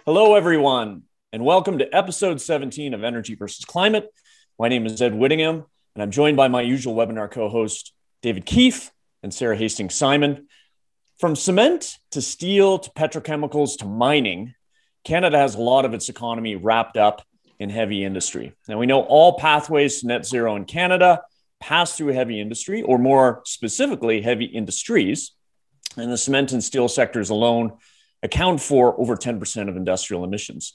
Hello, everyone, and welcome to episode 17 of Energy versus Climate. My name is Ed Whittingham, and I'm joined by my usual webinar co-host, David Keefe and Sara Hastings-Simon. From cement to steel to petrochemicals to mining, Canada has a lot of its economy wrapped up in heavy industry. Now, we know all pathways to net zero in Canada pass through heavy industry, or more specifically, heavy industries, and the cement and steel sectors alone account for over 10% of industrial emissions.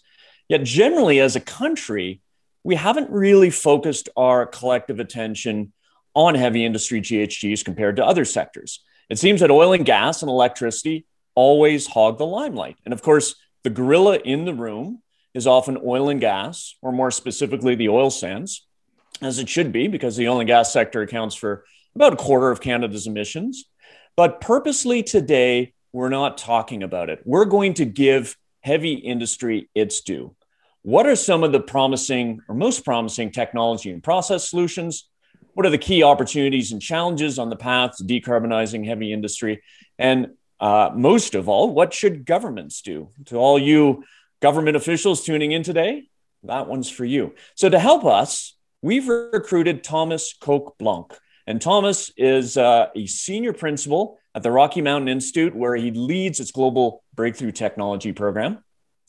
Yet generally, as a country, we haven't really focused our collective attention on heavy industry GHGs compared to other sectors. It seems that oil and gas and electricity always hog the limelight. And of course, the gorilla in the room is often oil and gas, or more specifically, the oil sands, as it should be, because the oil and gas sector accounts for about a quarter of Canada's emissions. But purposely today, we're not talking about it. We're going to give heavy industry its due. What are some of the promising or most promising technology and process solutions? What are the key opportunities and challenges on the path to decarbonizing heavy industry? And most of all, what should governments do? To all you government officials tuning in today, that one's for you. So to help us, we've recruited Thomas Koch Blank. And Thomas is a senior principal at the Rocky Mountain Institute, where he leads its global breakthrough technology program.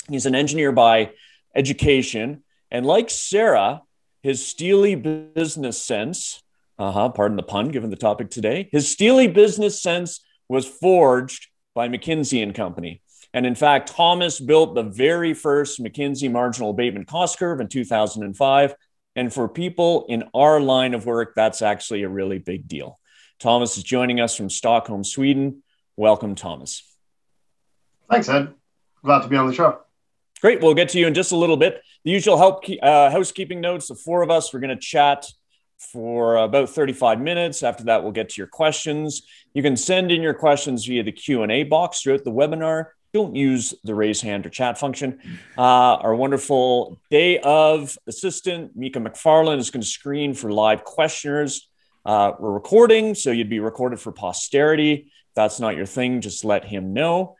He's an engineer by education. And like Sara, his steely business sense, pardon the pun, given the topic today, his steely business sense was forged by McKinsey and Company. And in fact, Thomas built the very first McKinsey marginal abatement cost curve in 2005. And for people in our line of work, that's actually a really big deal. Thomas is joining us from Stockholm, Sweden. Welcome, Thomas. Thanks, Ed. Glad to be on the show. Great. We'll get to you in just a little bit. The usual housekeeping notes, the four of us, we're going to chat for about 35 minutes. After that, we'll get to your questions. You can send in your questions via the Q&A box throughout the webinar. Don't use the raise hand or chat function. Our wonderful day of assistant, Mika McFarlane, is going to screen for live questioners. We're recording, so you'd be recorded for posterity. If that's not your thing, just let him know.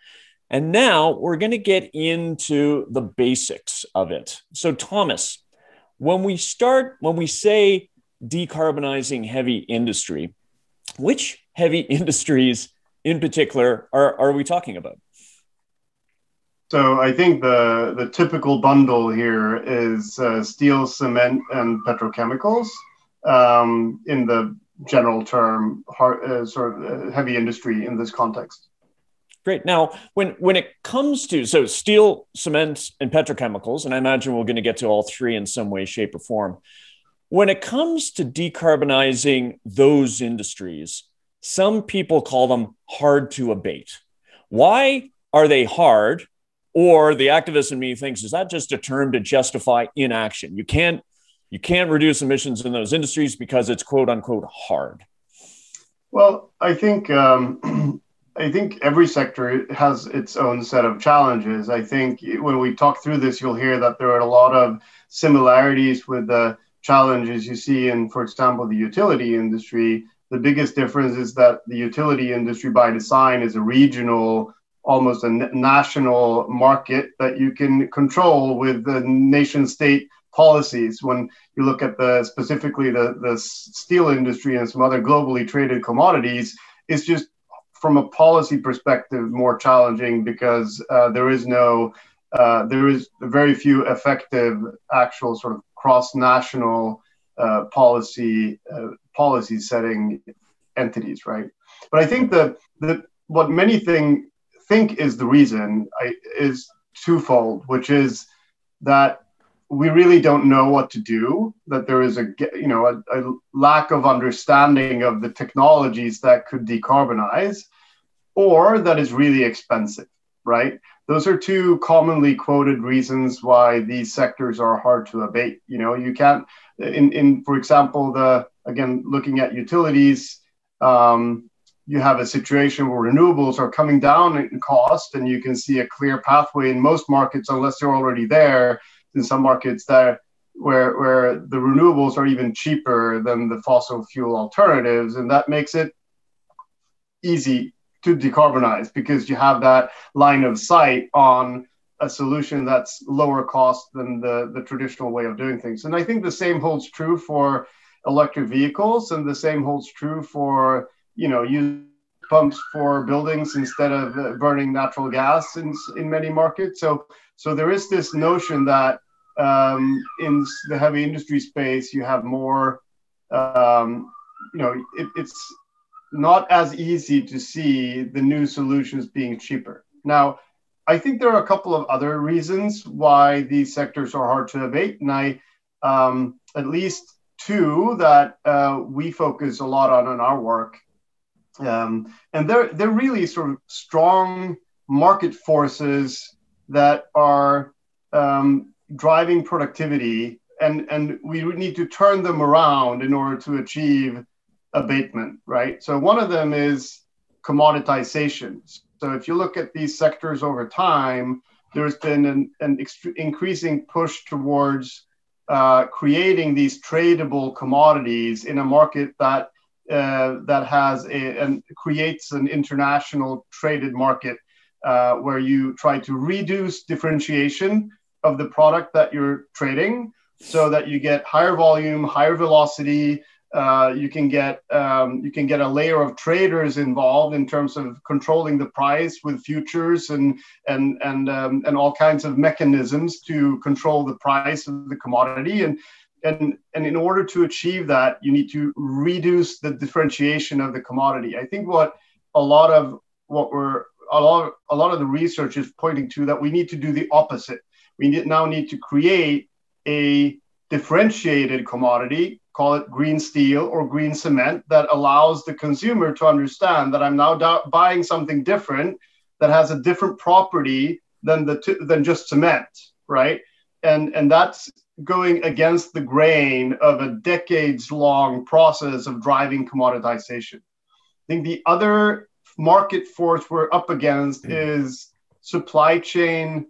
And now we're going to get into the basics of it. So Thomas, when we say decarbonizing heavy industry, which heavy industries in particular are we talking about? So I think the typical bundle here is steel, cement, and petrochemicals. In the general term, heavy industry in this context. Great. Now, when it comes to steel, cement, and petrochemicals, and I imagine we're going to get to all three in some way, shape, or form. When it comes to decarbonizing those industries, some people call them hard to abate. Why are they hard? Or the activist in me thinks, is that just a term to justify inaction? You can't reduce emissions in those industries because it's quote unquote hard. Well, I think every sector has its own set of challenges. I think when we talk through this, you'll hear that there are a lot of similarities with the challenges you see in, for example, the utility industry. The biggest difference is that the utility industry by design is a regional, almost a national market that you can control with the nation state policies. When you look at specifically the steel industry and some other globally traded commodities, it's just from a policy perspective more challenging because there is very few effective actual sort of cross-national policy setting entities, right? But I think that what many think is the reason is twofold, which is that we really don't know what to do, that there is a lack of understanding of the technologies that could decarbonize, or that is really expensive, right? Those are two commonly quoted reasons why these sectors are hard to abate. You can't, for example, looking at utilities, you have a situation where renewables are coming down in cost, and you can see a clear pathway in most markets, unless they're already there. In some markets where the renewables are even cheaper than the fossil fuel alternatives, and that makes it easy to decarbonize because you have that line of sight on a solution that's lower cost than the traditional way of doing things. And I think the same holds true for electric vehicles, and the same holds true for, use pumps for buildings instead of burning natural gas in many markets. So there is this notion that in the heavy industry space, you have more, it's not as easy to see the new solutions being cheaper. Now, I think there are a couple of other reasons why these sectors are hard to abate, and at least two that we focus a lot on in our work. And they're really sort of strong market forces that are driving productivity, and we would need to turn them around in order to achieve abatement, right? So one of them is commoditization. So if you look at these sectors over time, there's been an increasing push towards creating these tradable commodities in a market that has and creates an international traded market where you try to reduce differentiation of the product that you're trading so that you get higher volume, higher velocity. You can get a layer of traders involved in terms of controlling the price with futures and all kinds of mechanisms to control the price of the commodity. And in order to achieve that, you need to reduce the differentiation of the commodity. I think what a lot of the research is pointing to, that we need to do the opposite. We now need to create a differentiated commodity, call it green steel or green cement, that allows the consumer to understand that I'm now buying something different that has a different property than just cement, right? And that's going against the grain of a decades-long process of driving commoditization. I think the other market force we're up against is supply chain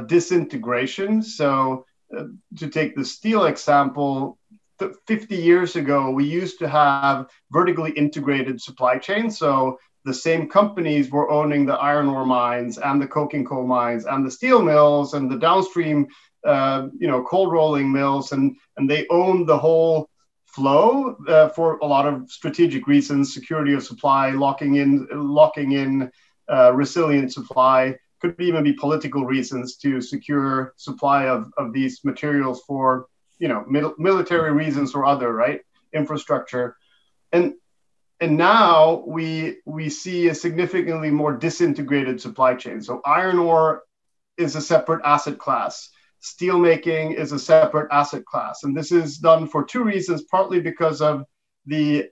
disintegration. So to take the steel example, 50 years ago, we used to have vertically integrated supply chains. So the same companies were owning the iron ore mines and the coking coal mines and the steel mills and the downstream cold rolling mills, and they owned the whole flow for a lot of strategic reasons: security of supply, locking in resilient supply. Could even be political reasons to secure supply of these materials for military reasons or other, right, infrastructure. And now we see a significantly more disintegrated supply chain. So iron ore is a separate asset class. Steelmaking is a separate asset class. And this is done for two reasons, partly because of the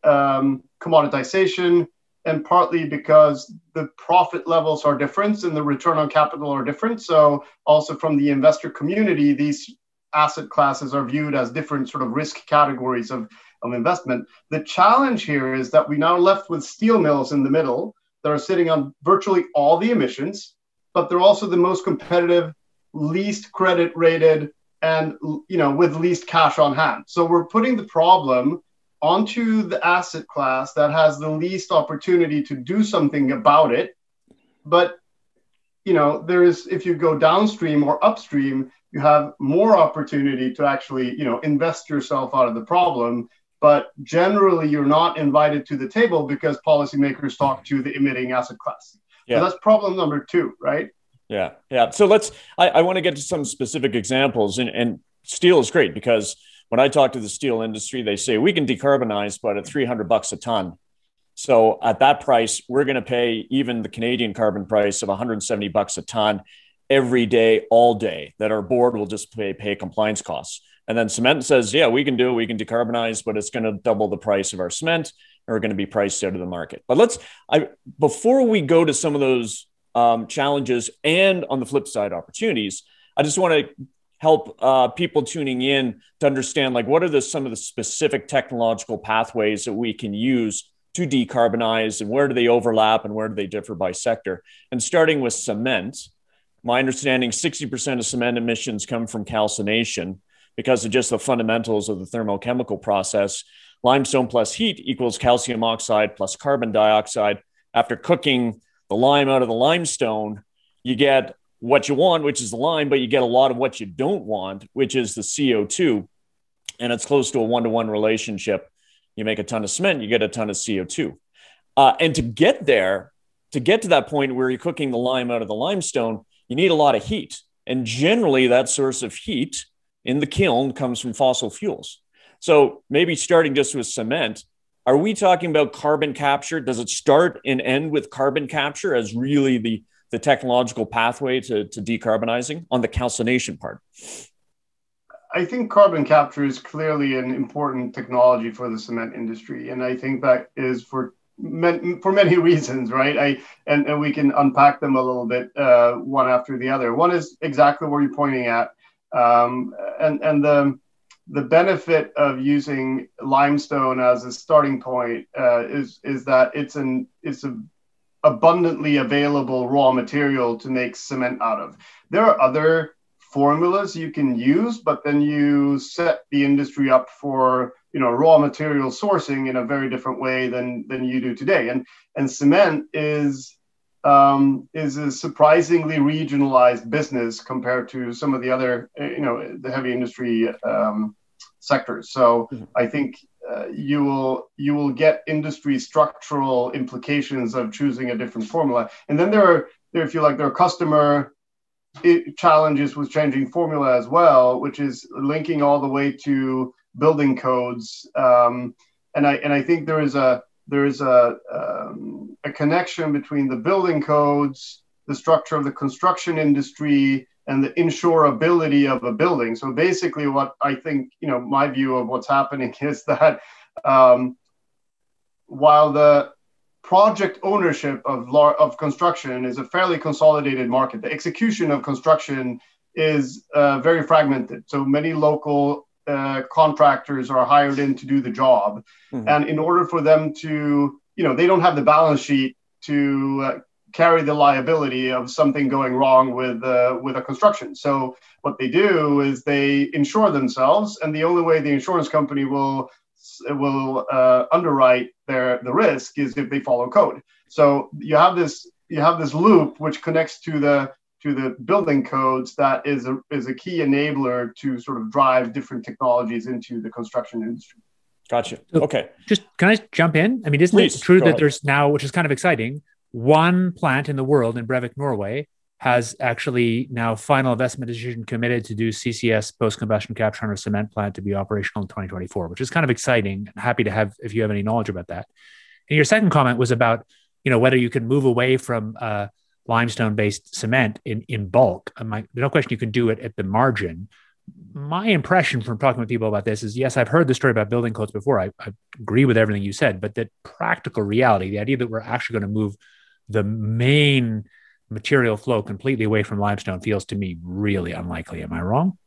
commoditization, and partly because the profit levels are different and the return on capital are different. So also from the investor community, these asset classes are viewed as different sort of risk categories of investment. The challenge here is that we now left with steel mills in the middle that are sitting on virtually all the emissions, but they're also the most competitive, least credit rated, and with least cash on hand. So we're putting the problem onto the asset class that has the least opportunity to do something about it. But if you go downstream or upstream, you have more opportunity to actually invest yourself out of the problem. But generally, you're not invited to the table because policymakers talk to the emitting asset class. Yeah. So that's problem number two, right? Yeah. So I want to get to some specific examples, and steel is great because when I talk to the steel industry, they say we can decarbonize, but at $300 a ton. So at that price, we're going to pay even the Canadian carbon price of $170 a ton every day, all day, that our board will just pay compliance costs. And then cement says, yeah, we can decarbonize, but it's going to double the price of our cement, and we're going to be priced out of the market. But before we go to some of those challenges and on the flip side, opportunities, I just want to help people tuning in to understand, what are some of the specific technological pathways that we can use to decarbonize, and where do they overlap and where do they differ by sector? And starting with cement, my understanding, 60% of cement emissions come from calcination because of just the fundamentals of the thermochemical process. Limestone plus heat equals calcium oxide plus carbon dioxide. After cooking the lime out of the limestone, you get what you want, which is the lime, but you get a lot of what you don't want, which is the CO2. And it's close to a one-to-one relationship. You make a ton of cement, you get a ton of CO2. And to get there, to get to that point where you're cooking the lime out of the limestone, you need a lot of heat. And generally that source of heat in the kiln comes from fossil fuels. So maybe starting just with cement, are we talking about carbon capture? Does it start and end with carbon capture as really the technological pathway to decarbonizing on the calcination part? I think carbon capture is clearly an important technology for the cement industry. And I think that is for many reasons, right? And we can unpack them a little bit, one after the other. One is exactly what you're pointing at. And the benefit of using limestone as a starting point is that it's an abundantly available raw material to make cement out of. There are other formulas you can use, but then you set the industry up for raw material sourcing in a very different way than you do today. And cement is a surprisingly regionalized business compared to some of the other the heavy industry sectors. So I think you will get industry structural implications of choosing a different formula. And then there are customer challenges with changing formula as well, which is linking all the way to building codes. And I think there is a connection between the building codes, the structure of the construction industry, and the insurability of a building. So basically what I think, my view of what's happening is that while the project ownership of construction is a fairly consolidated market, the execution of construction is very fragmented. So many local contractors are hired in to do the job. Mm-hmm. And in order for them to, they don't have the balance sheet to carry the liability of something going wrong with a construction. So what they do is they insure themselves, and the only way the insurance company will underwrite the risk is if they follow code. So you have this loop which connects to the building codes that is a key enabler to sort of drive different technologies into the construction industry. Gotcha. Okay. Just can I jump in? I mean, isn't it true that there's now, which is kind of exciting, one plant in the world in Brevik, Norway, has actually now final investment decision committed to do CCS post-combustion capture on a cement plant to be operational in 2024, which is kind of exciting. Happy to have, if you have any knowledge about that. And your second comment was about, whether you can move away from limestone-based cement in bulk. There's no question you can do it at the margin. My impression from talking with people about this is, yes, I've heard the story about building codes before. I agree with everything you said, but that practical reality, the idea that we're actually going to move the main material flow completely away from limestone feels to me really unlikely. Am I wrong?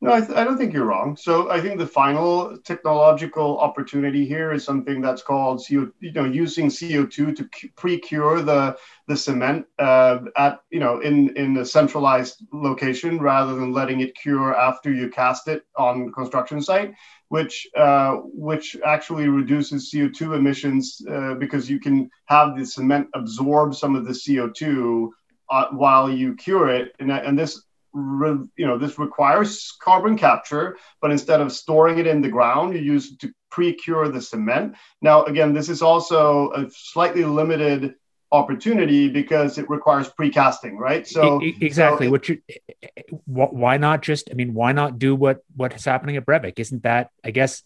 No, I don't think you're wrong. So I think the final technological opportunity here is something that's called using CO2 to pre-cure the cement in a centralized location rather than letting it cure after you cast it on construction site, which actually reduces CO2 emissions because you can have the cement absorb some of the CO2 while you cure it, and this requires carbon capture, but instead of storing it in the ground, you use it to pre-cure the cement. Now, again, this is also a slightly limited opportunity because it requires precasting, right? So exactly. Why not do what's happening at Brevik? Isn't that, I guess,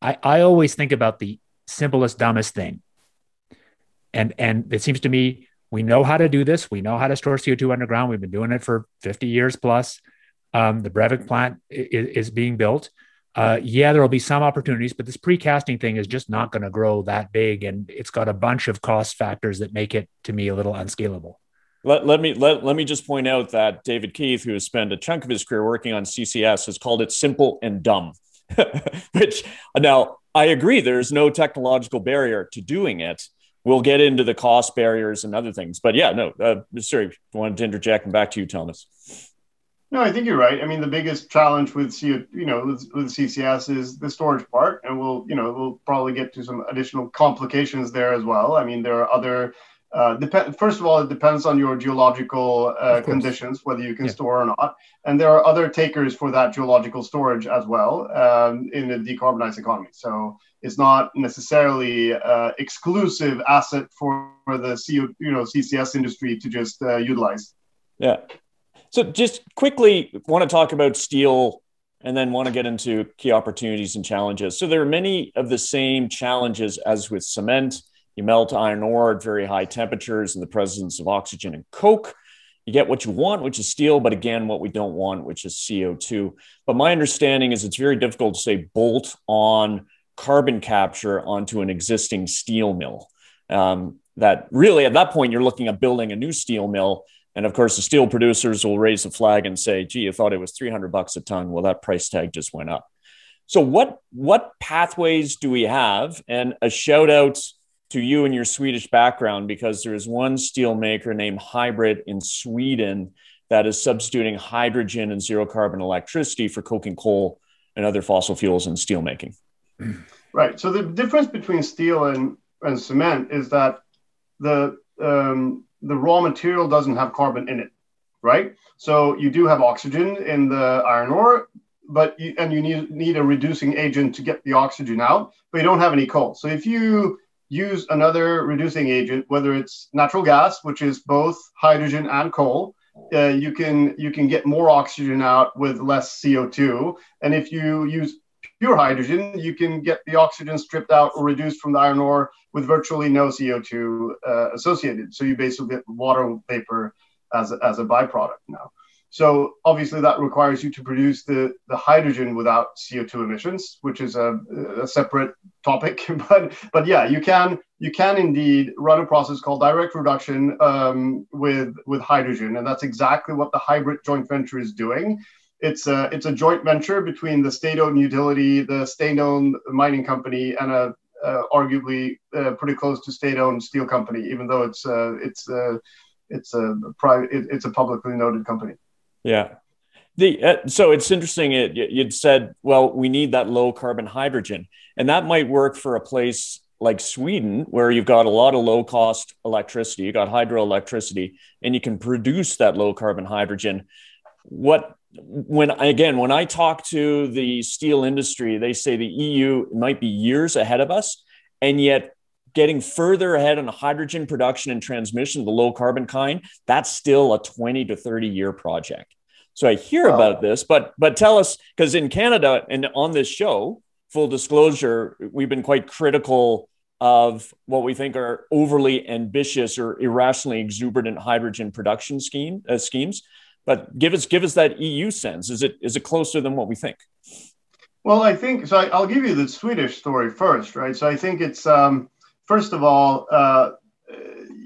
I always think about the simplest, dumbest thing. And it seems to me, we know how to do this. We know how to store CO2 underground. We've been doing it for 50 years plus. The Brevik plant is being built. There will be some opportunities, but this precasting thing is just not going to grow that big. And it's got a bunch of cost factors that make it, to me, a little unscalable. Let me just point out that David Keith, who has spent a chunk of his career working on CCS, has called it simple and dumb, which now I agree, there's no technological barrier to doing it. We'll get into the cost barriers and other things. But sorry, I wanted to interject, and back to you, Thomas. No, I think you're right. I mean, the biggest challenge with CCS is the storage part, and we'll probably get to some additional complications there as well. I mean, there are other First of all, it depends on your geological conditions, whether you can store or not. And there are other takers for that geological storage as well in a decarbonized economy. So it's not necessarily exclusive asset for the CCS industry to just utilize. Yeah. So just quickly want to talk about steel and then want to get into key opportunities and challenges. So there are many of the same challenges as with cement. You melt iron ore at very high temperatures in the presence of oxygen and coke. You get what you want, which is steel, but again, what we don't want, which is CO2. But my understanding is it's very difficult to say bolt on carbon capture onto an existing steel mill. That really, at that point, you're looking at building a new steel mill. And of course, the steel producers will raise the flag and say, gee, you thought it was $300 a ton. Well, that price tag just went up. So what pathways do we have? And a shout out to you and your Swedish background, because there is one steel maker named Hybrid in Sweden that is substituting hydrogen and zero carbon electricity for coking coal and other fossil fuels in steel making. Right. So the difference between steel and cement is that the raw material doesn't have carbon in it, right? So you do have oxygen in the iron ore, but you need a reducing agent to get the oxygen out, but you don't have any coal. So if you use another reducing agent, whether it's natural gas, which is both hydrogen and coal, you can get more oxygen out with less CO2. And if you use pure hydrogen, you can get the oxygen stripped out or reduced from the iron ore with virtually no CO2 associated. So you basically get water vapor as a byproduct now. So obviously that requires you to produce the hydrogen without CO2 emissions, which is a separate topic. But yeah, you can indeed run a process called direct reduction with hydrogen, and that's exactly what the Hybrid joint venture is doing. It's a joint venture between the state-owned utility, the state-owned mining company, and a arguably pretty close to state-owned steel company, even though it's a publicly noted company. Yeah. So it's interesting. You'd said, well, we need that low carbon hydrogen, and that might work for a place like Sweden, where you've got a lot of low cost electricity, you got hydroelectricity, and you can produce that low carbon hydrogen. When I talk to the steel industry, they say the EU might be years ahead of us, and yet getting further ahead on hydrogen production and transmission, the low carbon kind, that's still a 20 to 30 year project. So I hear about this, but tell us, because in Canada and on this show, full disclosure, we've been quite critical of what we think are overly ambitious or irrationally exuberant hydrogen production schemes. But give us that EU sense. Is it closer than what we think? Well, I think so. I'll give you the Swedish story first, right? So I think it's first of all,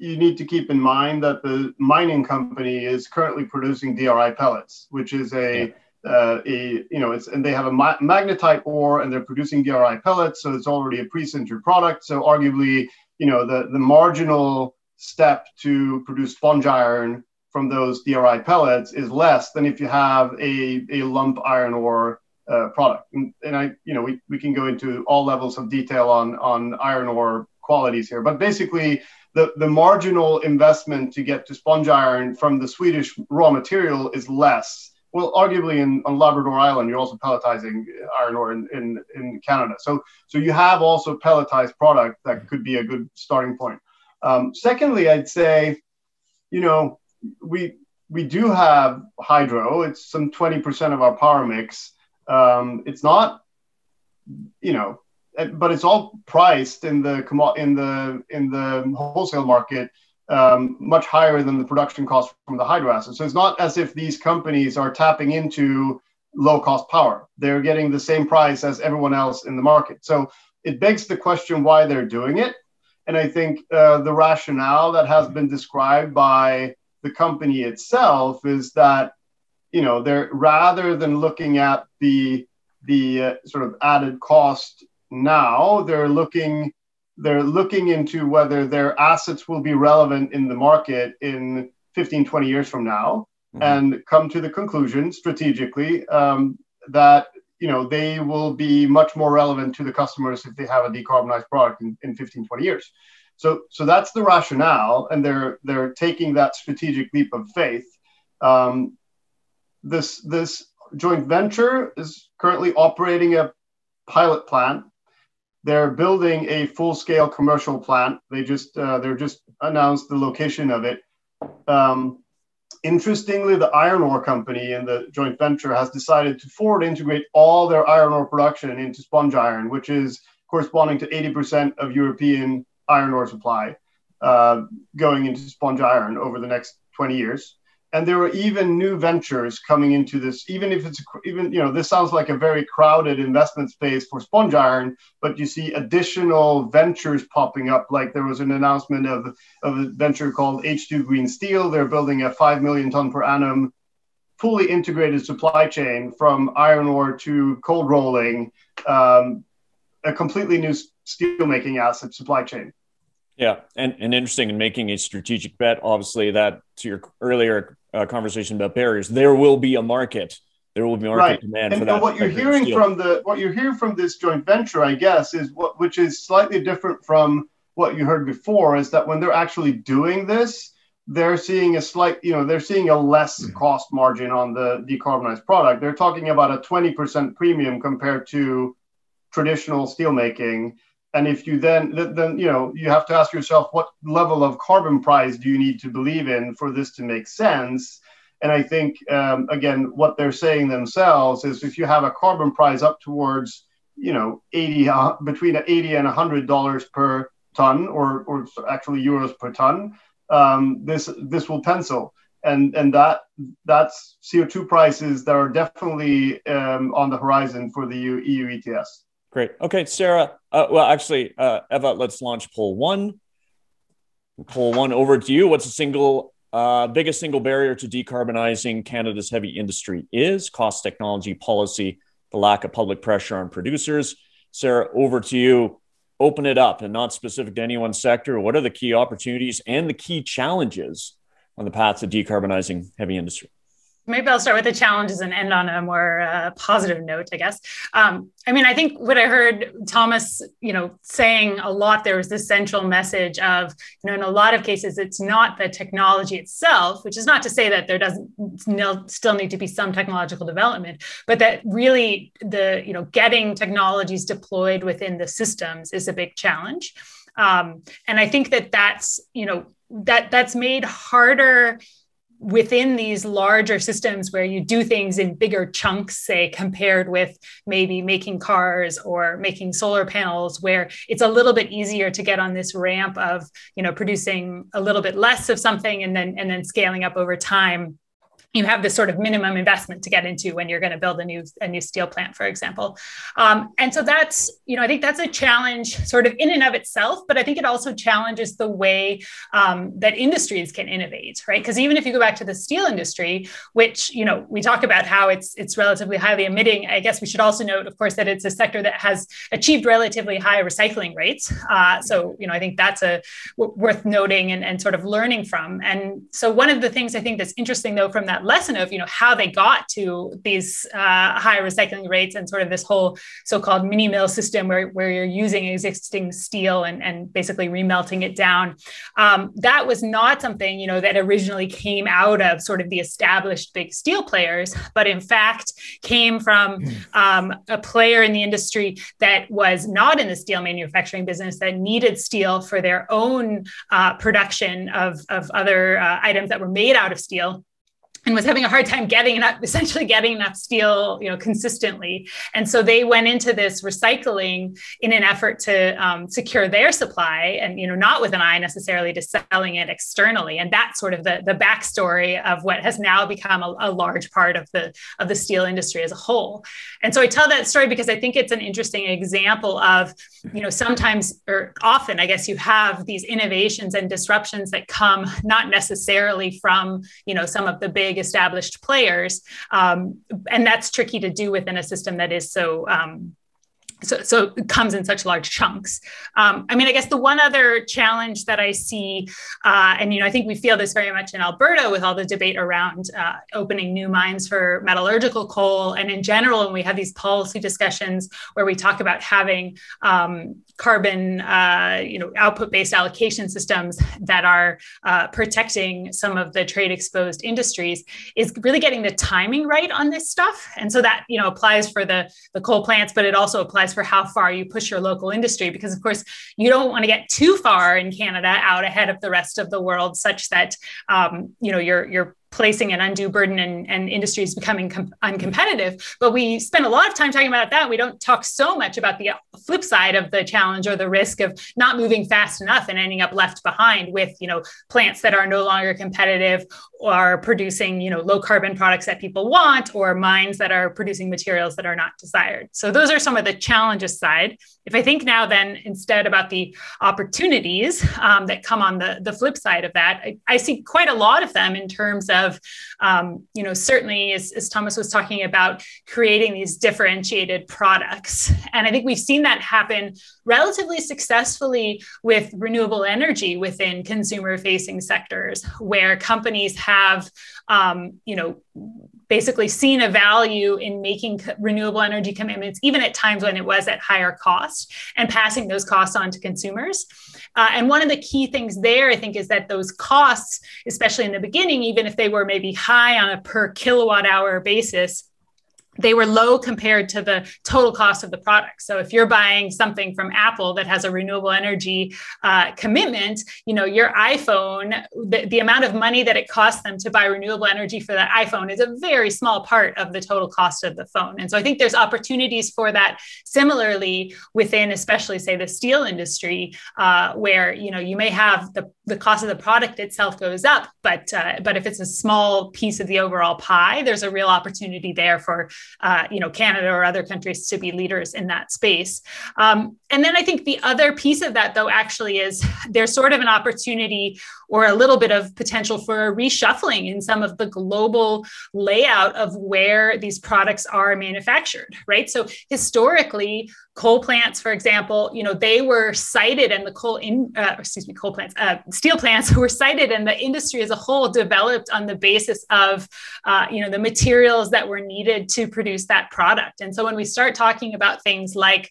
you need to keep in mind that the mining company is currently producing DRI pellets, which is and they have a magnetite ore and they're producing DRI pellets, so it's already a pre-sintered product. So arguably, the marginal step to produce sponge iron from those DRI pellets is less than if you have a lump iron ore product. And we can go into all levels of detail on iron ore qualities here, but basically the marginal investment to get to sponge iron from the Swedish raw material is less. Well, arguably on Labrador Island, you're also pelletizing iron ore in Canada. So you have also pelletized product that could be a good starting point. Secondly, I'd say, we do have hydro. It's some 20% of our power mix. It's not, but it's all priced in the wholesale market much higher than the production cost from the hydro assets. So it's not as if these companies are tapping into low cost power. They're getting the same price as everyone else in the market. So it begs the question why they're doing it. And I think the rationale that has been described by the company itself is that, they're rather than looking at the sort of added cost now, they're looking into whether their assets will be relevant in the market in 15, 20 years from now, and come to the conclusion strategically that, they will be much more relevant to the customers if they have a decarbonized product in 15, 20 years. So that's the rationale, and they're taking that strategic leap of faith. This joint venture is currently operating a pilot plant. They're building a full-scale commercial plant. They're just announced the location of it. Interestingly, the iron ore company in the joint venture has decided to forward integrate all their iron ore production into sponge iron, which is corresponding to 80% of European iron ore supply going into sponge iron over the next 20 years. And there are even new ventures coming into this, even if it's, this sounds like a very crowded investment space for sponge iron, but you see additional ventures popping up. Like there was an announcement of a venture called H2 Green Steel. They're building a 5 million ton per annum, fully integrated supply chain from iron ore to cold rolling, a completely new steelmaking asset supply chain. Yeah, and interesting in making a strategic bet. Obviously, that to your earlier conversation about barriers, there will be a market. There will be market demand for that. And what you're hearing from this joint venture, I guess, is which is slightly different from what you heard before, is that when they're actually doing this, they're seeing a less cost margin on the decarbonized product. They're talking about a 20% premium compared to traditional steelmaking. And if you then you have to ask yourself, what level of carbon price do you need to believe in for this to make sense? And I think, again, what they're saying themselves is if you have a carbon price up towards, between $80 and $100 per ton, or actually euros per ton, this will pencil. And that's CO2 prices that are definitely on the horizon for the EU ETS. Great. Okay, Sara. Eva, let's launch poll one. Poll one over to you. What's the biggest single barrier to decarbonizing Canada's heavy industry is? Cost, technology, policy, the lack of public pressure on producers. Sara, over to you. Open it up and not specific to any one sector. What are the key opportunities and the key challenges on the path to decarbonizing heavy industry? Maybe I'll start with the challenges and end on a more positive note, I guess. I think what I heard Thomas, saying a lot, there was this central message of, in a lot of cases, it's not the technology itself, which is not to say that there doesn't still need to be some technological development, but that really getting technologies deployed within the systems is a big challenge. And I think that's made harder within these larger systems where you do things in bigger chunks, say, compared with maybe making cars or making solar panels, where it's a little bit easier to get on this ramp of, producing a little bit less of something and then scaling up over time. You have this sort of minimum investment to get into when you're going to build a new steel plant, for example. And so that's, I think that's a challenge sort of in and of itself, but I think it also challenges the way that industries can innovate, right? Because even if you go back to the steel industry, which, we talk about how it's relatively highly emitting, I guess we should also note, of course, that it's a sector that has achieved relatively high recycling rates. So, I think that's worth noting and sort of learning from. And so one of the things I think that's interesting, though, from that lesson of how they got to these high recycling rates and sort of this whole so-called mini mill system where you're using existing steel and basically remelting it down. That was not something that originally came out of sort of the established big steel players, but in fact came from a player in the industry that was not in the steel manufacturing business, that needed steel for their own production of other items that were made out of steel, and was having a hard time getting enough steel, consistently. And so they went into this recycling in an effort to secure their supply, and not with an eye necessarily to selling it externally. And that's sort of the backstory of what has now become a large part of the steel industry as a whole. And so I tell that story because I think it's an interesting example of, sometimes or often, I guess, you have these innovations and disruptions that come not necessarily from, some of the big established players. And that's tricky to do within a system that is so so it comes in such large chunks. I mean, I guess the one other challenge that I see, and I think we feel this very much in Alberta with all the debate around opening new mines for metallurgical coal, and in general, when we have these policy discussions where we talk about having carbon, output-based allocation systems that are protecting some of the trade-exposed industries, is really getting the timing right on this stuff. And so that applies for the coal plants, but it also applies for how far you push your local industry, because of course you don't want to get too far in Canada out ahead of the rest of the world, such that you're placing an undue burden and industries becoming uncompetitive. But we spend a lot of time talking about that. We don't talk so much about the flip side of the challenge, or the risk of not moving fast enough and ending up left behind with, plants that are no longer competitive, or producing, low carbon products that people want, or mines that are producing materials that are not desired. So those are some of the challenges side. If I think now then instead about the opportunities that come on the flip side of that, I see quite a lot of them in terms of, certainly as Thomas was talking about, creating these differentiated products. And I think we've seen that happen relatively successfully with renewable energy within consumer-facing sectors, where companies have, basically seen a value in making renewable energy commitments, even at times when it was at higher cost, and passing those costs on to consumers. And one of the key things there, I think, is that those costs, especially in the beginning, even if they were maybe high on a per kilowatt hour basis, they were low compared to the total cost of the product. So if you're buying something from Apple that has a renewable energy commitment, your iPhone, the amount of money that it costs them to buy renewable energy for that iPhone is a very small part of the total cost of the phone. And so I think there's opportunities for that similarly within, especially say the steel industry, where, you may have the cost of the product itself goes up, but if it's a small piece of the overall pie, there's a real opportunity there for Canada or other countries to be leaders in that space. And then I think the other piece of that, though, actually is there's sort of an opportunity or a little bit of potential for a reshuffling in some of the global layout of where these products are manufactured, right? So historically, coal plants, for example, they were cited, and steel plants were cited, and the industry as a whole developed on the basis of, the materials that were needed to produce that product. And so when we start talking about things like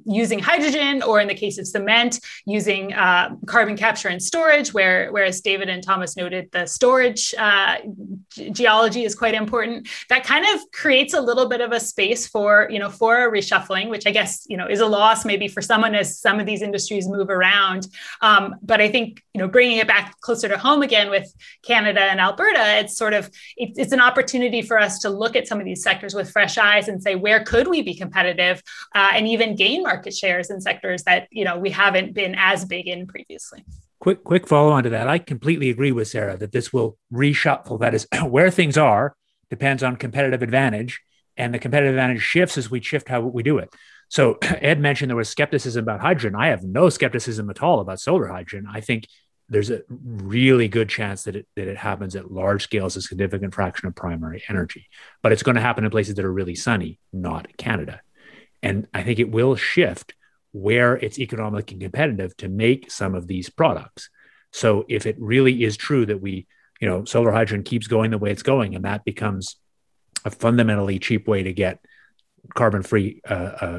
using hydrogen, or in the case of cement, using carbon capture and storage, whereas David and Thomas noted the storage geology is quite important, that kind of creates a little bit of a space for a reshuffling, which I guess, is a loss maybe for someone as some of these industries move around. But I think, bringing it back closer to home again with Canada and Alberta, it's sort of, it's an opportunity for us to look at some of these sectors with fresh eyes and say, where could we be competitive and even gain market shares in sectors that, we haven't been as big in previously. Quick follow on to that. I completely agree with Sara that this will reshuffle. That is, where things are depends on competitive advantage, and the competitive advantage shifts as we shift how we do it. So Ed mentioned there was skepticism about hydrogen. I have no skepticism at all about solar hydrogen. I think there's a really good chance that it happens at large scale as a significant fraction of primary energy, but it's going to happen in places that are really sunny, not Canada. And I think it will shift where it's economically competitive to make some of these products. So if it really is true that solar hydrogen keeps going the way it's going, and that becomes a fundamentally cheap way to get carbon-free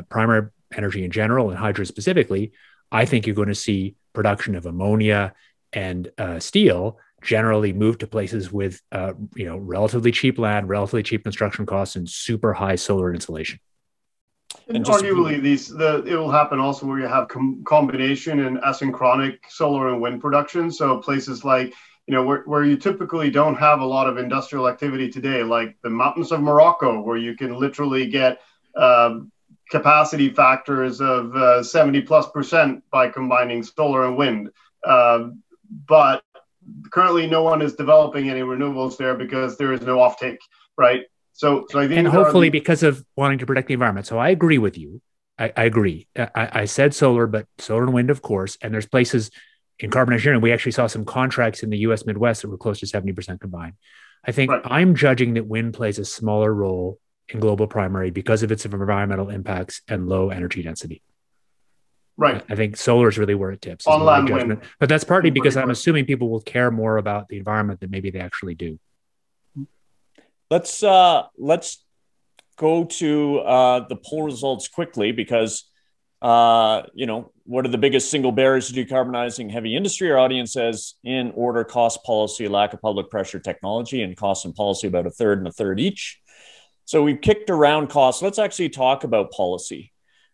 primary energy in general and hydrogen specifically, I think you're going to see production of ammonia and steel generally move to places with relatively cheap land, relatively cheap construction costs, and super high solar insulation. And arguably, it will happen also where you have combination and asynchronic solar and wind production. So places like where you typically don't have a lot of industrial activity today, like the mountains of Morocco, where you can literally get capacity factors of 70+% by combining solar and wind. But currently no one is developing any renewables there because there is no offtake, right? So I think, and hopefully because of wanting to protect the environment. So I agree with you. I agree. I said solar, but solar and wind, of course. And there's places in carbon engineering, we actually saw some contracts in the US Midwest that were close to 70% combined. I think I'm judging that wind plays a smaller role in global primary because of its environmental impacts and low energy density. Right. I think solar is really where it tips. On land wind. But that's partly because I'm assuming people will care more about the environment than maybe they actually do. Let's go to the poll results quickly because, what are the biggest single barriers to decarbonizing heavy industry? Our audience says in order: cost, policy, lack of public pressure, technology, and cost and policy about a third and a third each. So we've kicked around costs. Let's actually talk about policy,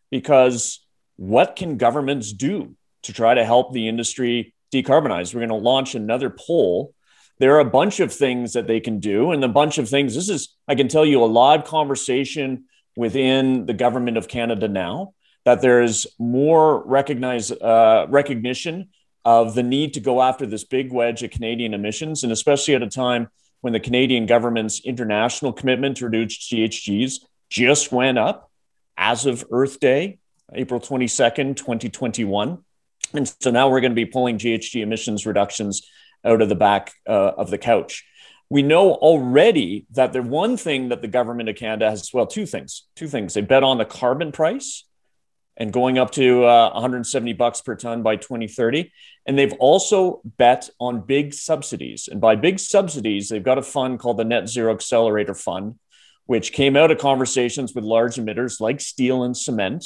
because what can governments do to try to help the industry decarbonize? We're going to launch another poll. There are a bunch of things that they can do, and a bunch of things. I can tell you, a live conversation within the government of Canada now, that there's more recognition of the need to go after this big wedge of Canadian emissions, and especially at a time when the Canadian government's international commitment to reduce GHGs just went up as of Earth Day, April 22nd, 2021. And so now we're going to be pulling GHG emissions reductions out of the back of the couch. We know already that the one thing that the government of Canada has, well, two things. They bet on the carbon price and going up to $170 per ton by 2030. And they've also bet on big subsidies. And by big subsidies, they've got a fund called the Net Zero Accelerator Fund, which came out of conversations with large emitters like steel and cement.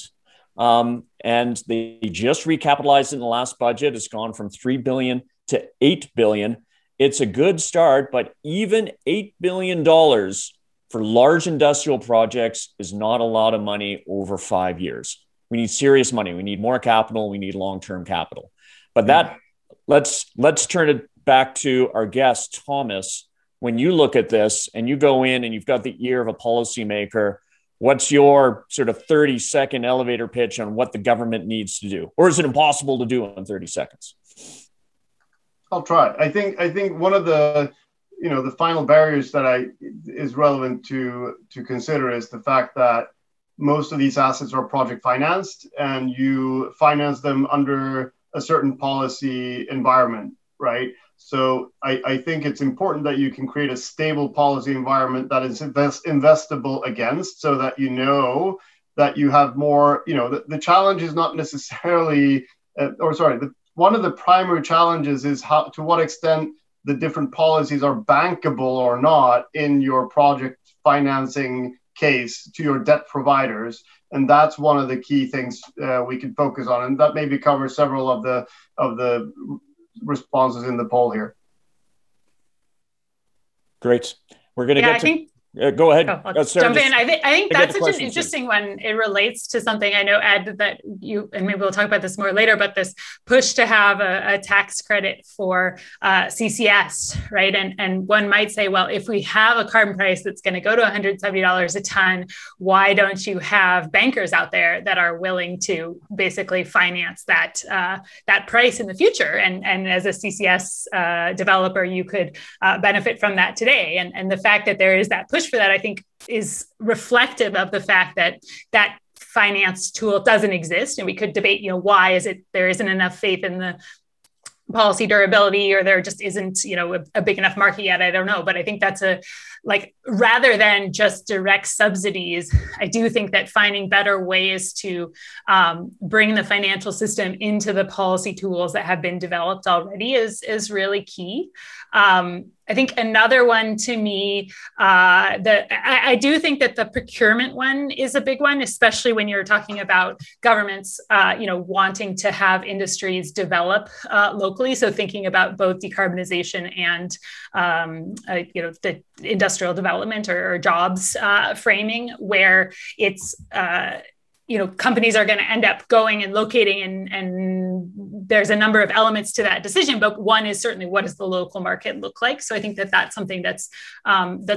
And they just recapitalized in the last budget. It's gone from $3 billion to $8 billion. It's a good start, but even $8 billion for large industrial projects is not a lot of money over 5 years. We need serious money. We need more capital. We need long-term capital. But let's turn it back to our guest, Thomas. When you look at this and you go in and you've got the ear of a policymaker, what's your sort of 30-second elevator pitch on what the government needs to do? Or is it impossible to do in 30 seconds? I'll try. I think one of the the final barriers that is relevant to consider is the fact that most of these assets are project financed, and you finance them under a certain policy environment, right? So I think it's important that you can create a stable policy environment that is investable against, so that you know that you have more, the challenge is not necessarily, one of the primary challenges is to what extent the different policies are bankable or not in your project financing case to your debt providers. And that's one of the key things we can focus on. And that maybe covers several of the responses in the poll here. Great. We're going to get to... go ahead. I'll jump in. I think that's such an interesting one. It relates to something I know, Ed, that you, and maybe we'll talk about this more later, but this push to have a tax credit for CCS, right? And one might say, well, if we have a carbon price that's going to go to $170 a ton, why don't you have bankers out there that are willing to basically finance that price in the future? And as a CCS developer, you could benefit from that today. And the fact that there is that push for that, I think, is reflective of the fact that finance tool doesn't exist. And we could debate, why is it there isn't enough faith in the policy durability, or there just isn't, a big enough market yet. I don't know. But I think that's rather than just direct subsidies, I do think that finding better ways to bring the financial system into the policy tools that have been developed already is really key. I think another one to me, I do think that the procurement one is a big one, especially when you're talking about governments, wanting to have industries develop locally. So thinking about both decarbonization and, the industrial development or jobs framing, where it's, companies are going to end up going and locating, and there's a number of elements to that decision, but one is certainly, what does the local market look like? So I think that that's something that's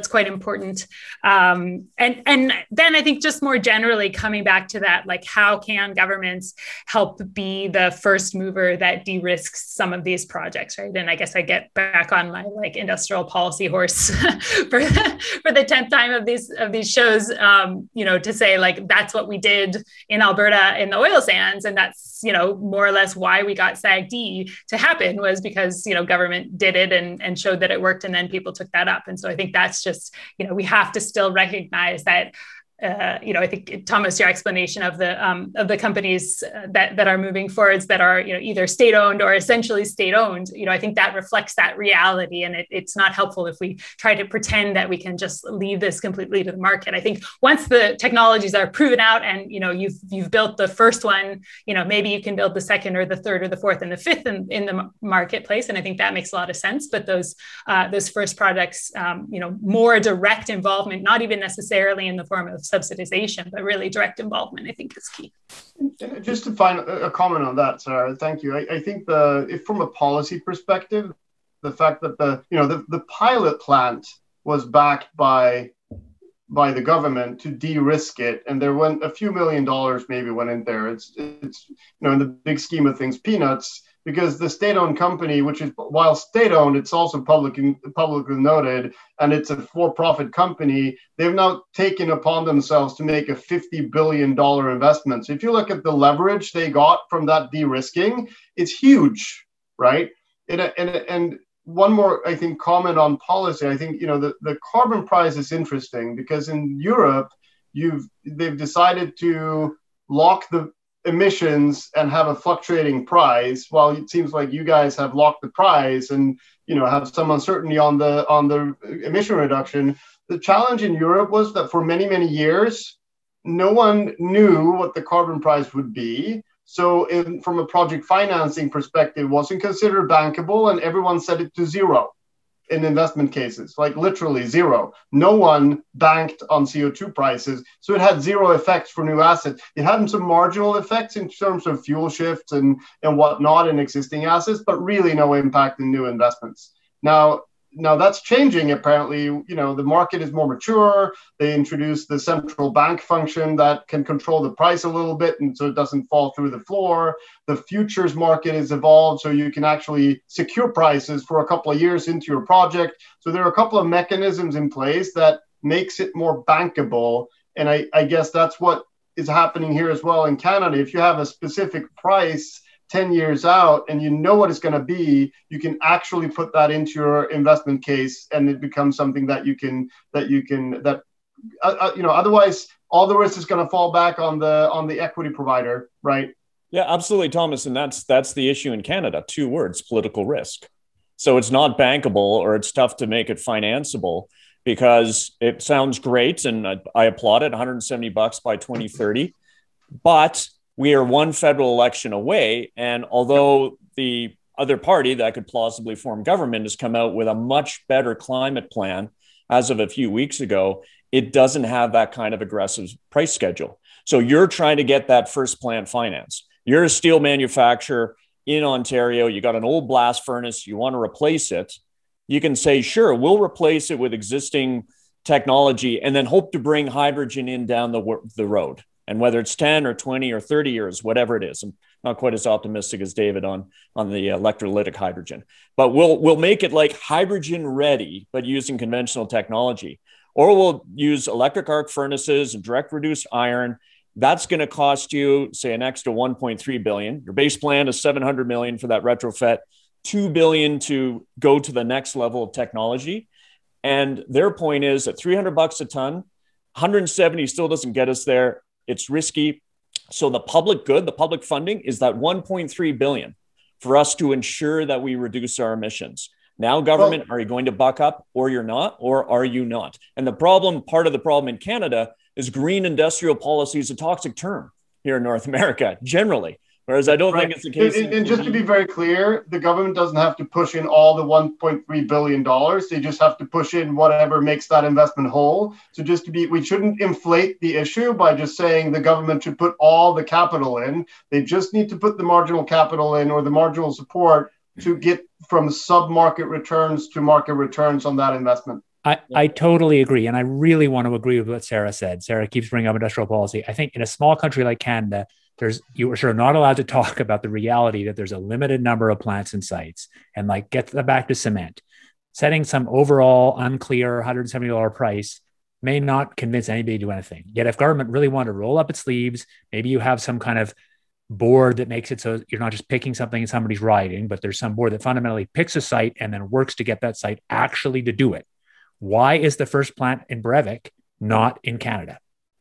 quite important. And then I think just more generally coming back to that, how can governments help be the first mover that de-risks some of these projects, right? And I guess I get back on my industrial policy horse for the 10th time of these shows, to say that's what we did in Alberta in the oil sands. And that's, more or less why we got SAGD to happen, was because, government did it and showed that it worked, and then people took that up. And so I think that's just, we have to still recognize that I think, Thomas, your explanation of the companies that are moving forwards that are either state-owned or essentially state-owned, I think that reflects that reality, and it's not helpful if we try to pretend that we can just leave this completely to the market. I think once the technologies are proven out and you've built the first one, maybe you can build the second or the third or the fourth and the fifth in the marketplace, and I think that makes a lot of sense. But those first projects, more direct involvement, not even necessarily in the form of subsidization, but really direct involvement, I think is key. Just to find a comment on that, Sara, thank you. I think if from a policy perspective, the fact that the pilot plant was backed by the government to de-risk it, and there went a few $1 million maybe went in there. It's in the big scheme of things, peanuts. Because the state-owned company, which is, while state-owned, it's also publicly noted, and it's a for-profit company, they've now taken upon themselves to make a $50 billion investment. So if you look at the leverage they got from that de-risking, it's huge, right? And one more, I think, comment on policy. I think, the carbon price is interesting because in Europe, they've decided to lock the emissions and have a fluctuating price, while it seems like you guys have locked the price and have some uncertainty on the emission reduction. The challenge in Europe was that for many, many years, no one knew what the carbon price would be. So from a project financing perspective, it wasn't considered bankable, and everyone set it to zero in investment cases, like literally zero. No one banked on CO2 prices, so it had zero effects for new assets. It had some marginal effects in terms of fuel shifts and whatnot in existing assets, but really no impact in new investments. Now that's changing. Apparently, the market is more mature. They introduced the central bank function that can control the price a little bit, and so it doesn't fall through the floor. The futures market has evolved, so you can actually secure prices for a couple of years into your project. So there are a couple of mechanisms in place that makes it more bankable. And I guess that's what is happening here as well in Canada. If you have a specific price 10 years out and you know what it's going to be, you can actually put that into your investment case, and it becomes something that otherwise all the risk is going to fall back on the equity provider, right? Yeah, absolutely, Thomas. And that's the issue in Canada. 2 words: political risk. So it's not bankable, or it's tough to make it financeable, because it sounds great, and I applaud it, $170 by 2030, but we are one federal election away. And although the other party that could plausibly form government has come out with a much better climate plan as of a few weeks ago, it doesn't have that kind of aggressive price schedule. So you're trying to get that first plant financed. You're a steel manufacturer in Ontario. You got an old blast furnace. You want to replace it. You can say, sure, we'll replace it with existing technology and then hope to bring hydrogen in down the road. And whether it's 10 or 20 or 30 years, whatever it is, I'm not quite as optimistic as David on the electrolytic hydrogen, but we'll make it like hydrogen ready, but using conventional technology. Or we'll use electric arc furnaces and direct reduced iron. That's going to cost you, say, an extra $1.3 billion. Your base plan is $700 million for that retrofit, $2 billion to go to the next level of technology. And their point is at $300 a ton, 170 still doesn't get us there. It's risky. So the public good, the public funding is that $1.3 billion for us to ensure that we reduce our emissions. Now, government, are you going to buck up, or you're not, or are you not? And part of the problem in Canada is green industrial policy is a toxic term here in North America, generally. Whereas I don't think it's the case. And just to be very clear, the government doesn't have to push in all the $1.3 billion. They just have to push in whatever makes that investment whole. So we shouldn't inflate the issue by just saying the government should put all the capital in. They just need to put the marginal capital in, or the marginal support, to get from sub-market returns to market returns on that investment. I totally agree. And I really want to agree with what Sara said. Sara keeps bringing up industrial policy. I think in a small country like Canada, you are sort of not allowed to talk about the reality that there's a limited number of plants and sites, and get back to cement. Setting some overall unclear $170 price may not convince anybody to do anything. Yet if government really wanted to roll up its sleeves, maybe you have some kind of board that makes it so you're not just picking something in somebody's writing, but there's some board that fundamentally picks a site and then works to get that site actually to do it. Why is the first plant in Brevik not in Canada?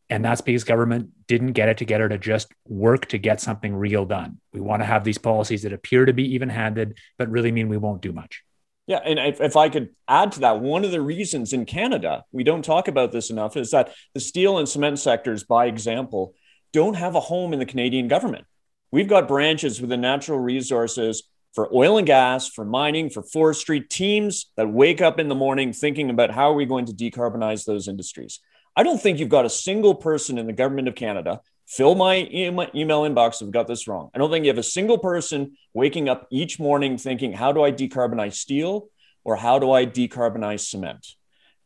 And that's because government didn't get it together to just work to get something real done. We want to have these policies that appear to be even-handed, but really mean we won't do much. Yeah, and if I could add to that, one of the reasons in Canada, we don't talk about this enough, is that the steel and cement sectors, by example, don't have a home in the Canadian government. We've got branches within natural resources for oil and gas, for mining, for forestry, teams that wake up in the morning thinking about how are we going to decarbonize those industries. I don't think you've got a single person in the government of Canada, fill my email inbox if I've got this wrong. I don't think you have a single person waking up each morning thinking, how do I decarbonize steel or how do I decarbonize cement?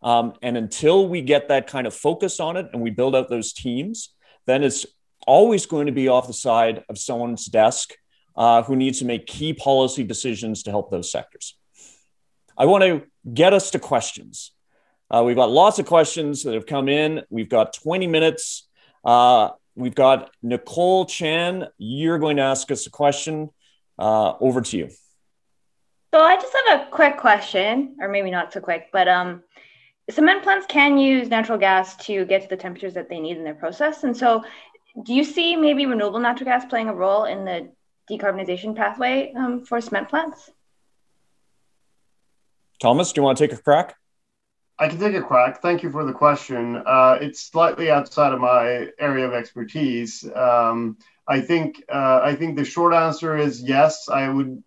And until we get that kind of focus on it and we build out those teams, then it's always going to be off the side of someone's desk who needs to make key policy decisions to help those sectors. I want to get us to questions. We've got lots of questions that have come in. We've got 20 minutes. We've got Nicole Chan. You're going to ask us a question. Over to you. So I just have a quick question, or maybe not so quick, but cement plants can use natural gas to get to the temperatures that they need in their process. And so do you see maybe renewable natural gas playing a role in the decarbonization pathway for cement plants? Thomas, do you want to take a crack? I can take a crack. Thank you for the question. It's slightly outside of my area of expertise. I think the short answer is yes. I would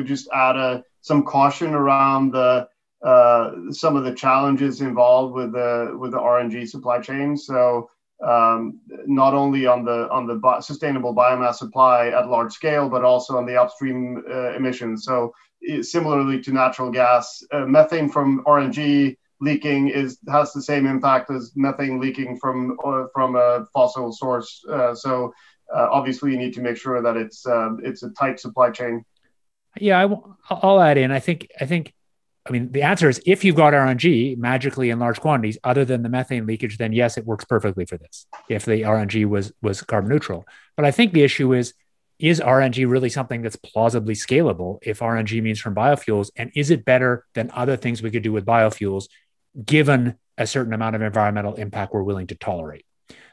just add some caution around some of the challenges involved with the RNG supply chain. So not only on the sustainable biomass supply at large scale, but also on the upstream emissions. So similarly to natural gas, methane from RNG leaking has the same impact as methane leaking from a fossil source. So obviously, you need to make sure that it's a tight supply chain. Yeah, I'll add in. I mean, the answer is if you've got RNG magically in large quantities, other than the methane leakage, then yes, it works perfectly for this. If the RNG was carbon neutral, but I think the issue is RNG really something that's plausibly scalable if RNG means from biofuels? And is it better than other things we could do with biofuels, given a certain amount of environmental impact we're willing to tolerate?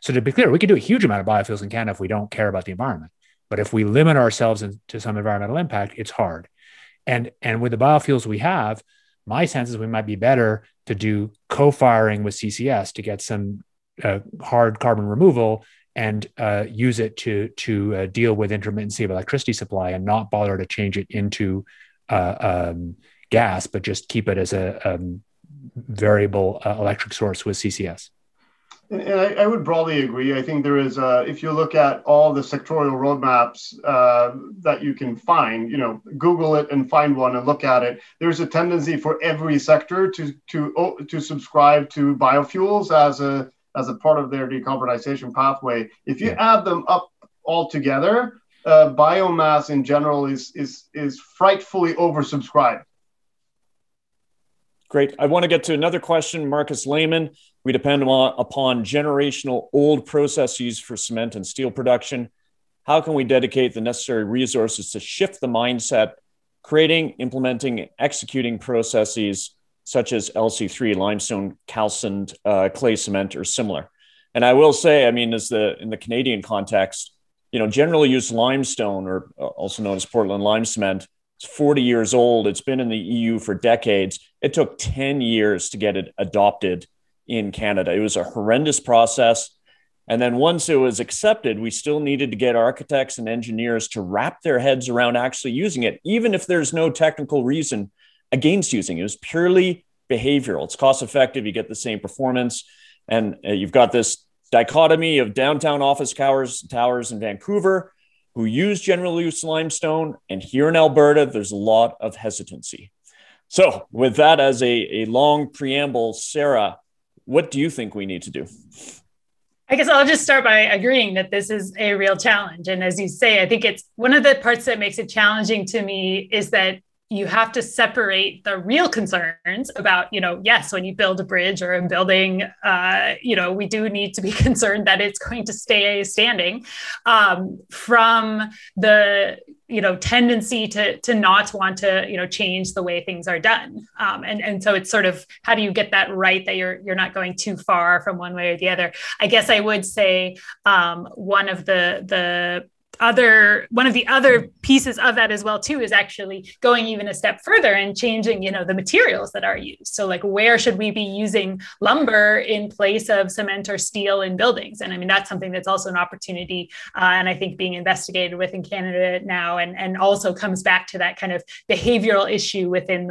So to be clear, we could do a huge amount of biofuels in Canada if we don't care about the environment. But if we limit ourselves to some environmental impact, it's hard. And with the biofuels we have, my sense is we might be better to do co-firing with CCS to get some hard carbon removal and use it to deal with intermittency of electricity supply and not bother to change it into gas, but just keep it as a variable electric source with CCS. And I would broadly agree. I think there is, if you look at all the sectorial roadmaps that you can find, Google it and find one and look at it. There's a tendency for every sector to subscribe to biofuels as a part of their decarbonization pathway. If you add them up all together, biomass in general is frightfully oversubscribed. Great. I want to get to another question. Marcus Lehman, we depend upon generational old processes for cement and steel production. How can we dedicate the necessary resources to shift the mindset, creating, implementing, executing processes such as LC3, limestone, calcined clay cement, or similar? And I will say, I mean, in the Canadian context, generally used limestone, or also known as Portland lime cement, it's 40 years old. It's been in the EU for decades. It took 10 years to get it adopted in Canada. It was a horrendous process. And then once it was accepted, we still needed to get architects and engineers to wrap their heads around actually using it, even if there's no technical reason against using it. It was purely behavioral. It's cost effective. You get the same performance. And you've got this dichotomy of downtown office towers in Vancouver who use general use limestone. And here in Alberta, there's a lot of hesitancy. So with that as a long preamble, Sara, what do you think we need to do? I guess I'll just start by agreeing that this is a real challenge. And as you say, I think it's one of the parts that makes it challenging to me is that you have to separate the real concerns about, yes, when you build a bridge or a building, we do need to be concerned that it's going to stay standing, from the tendency to not want to change the way things are done, and so it's sort of, how do you get that right, that you're not going too far from one way or the other. I guess I would say one of the other pieces of that as well too is actually going even a step further and changing the materials that are used. So like, where should we be using lumber in place of cement or steel in buildings? And I mean, that's something that's also an opportunity, and I think being investigated with in Canada now, and also comes back to that kind of behavioral issue within